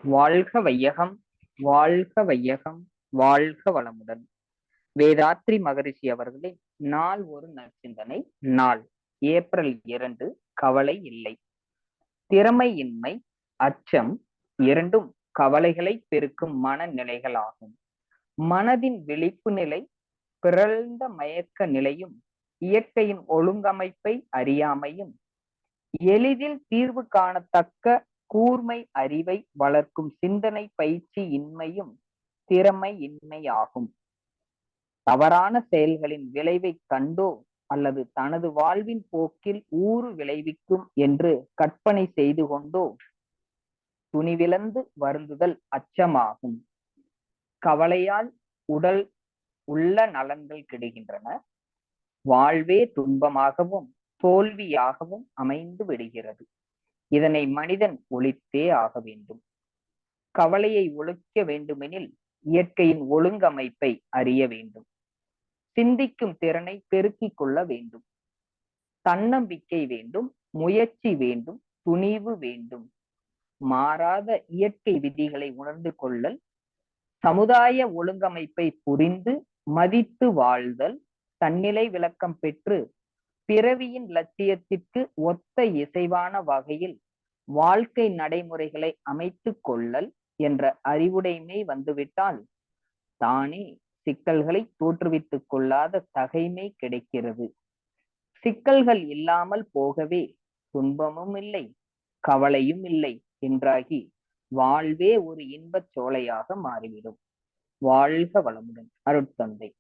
வாழ்க வையகம், வாழ்க வையகம், வாழ்க வளமுடன். வேதாத்ரி மகரிஷி அவர்களின் நாள் ஒரு நற்சிந்தனை. நாள் ஏப்ரல் 2. கவலை இல்லை. திறமையின்மை, அச்சம் இரண்டும் கவலைகளை பெருக்கும் மனநிலைகளாகும். மனதின் விழிப்பு நிலை, பிறழ்ந்த மயக்க நிலையும், இயற்கையின் ஒழுங்கமைப்பை அறியாமையும், எளிதில் தீர்வு காணத்தக்க கூர்மை அறிவை வளர்க்கும் சிந்தனை பயிற்சி இன்மையும் திறமை இன்மையாகும். தவறான செயல்களின் விளைவை கண்டோ அல்லது தனது வாழ்வின் போக்கில் ஊறு விளைவிக்கும் என்று கற்பனை செய்து கொண்டோ துணிவிழந்து வருந்துதல் அச்சமாகும். கவலையால் உடல் உள்ள நலன்கள் கெடுகின்றன. வாழ்வே துன்பமாகவும் தோல்வியாகவும் அமைந்து விடுகிறது. இதனை மனிதன் ஒழித்தே ஆக வேண்டும். கவலையை ஒழிக்க வேண்டுமெனில் இயற்கையின் ஒழுங்கமைப்பை அறிய வேண்டும். சிந்திக்கும் திறனை பெருக்கிக் கொள்ள வேண்டும். தன்னம்பிக்கை வேண்டும், முயற்சி வேண்டும், துணிவு வேண்டும். மாறாத இயற்கை விதிகளை உணர்ந்து கொள்ளல், சமுதாய ஒழுங்கமைப்பை புரிந்து மதித்து வாழ்தல், தன்னிலை விளக்கம் பெற்று பிறவியின் லட்சியத்திற்கு ஒத்த இசைவான வகையில் வாழ்க்கை நடைமுறைகளை அமைத்துக் கொள்ளல் என்ற அறிவுடைமை வந்துவிட்டால் தானே சிக்கல்களை தோற்றுவித்துக் கொள்ளாத தகைமை கிடைக்கிறது. சிக்கல்கள் இல்லாமல் போகவே துன்பமும் இல்லை, கவலையும் இல்லை என்றாகி வாழ்வே ஒரு இன்பச் சோலையாக மாறிவிடும். வாழ்க வளமுடன். அருட்தந்தை.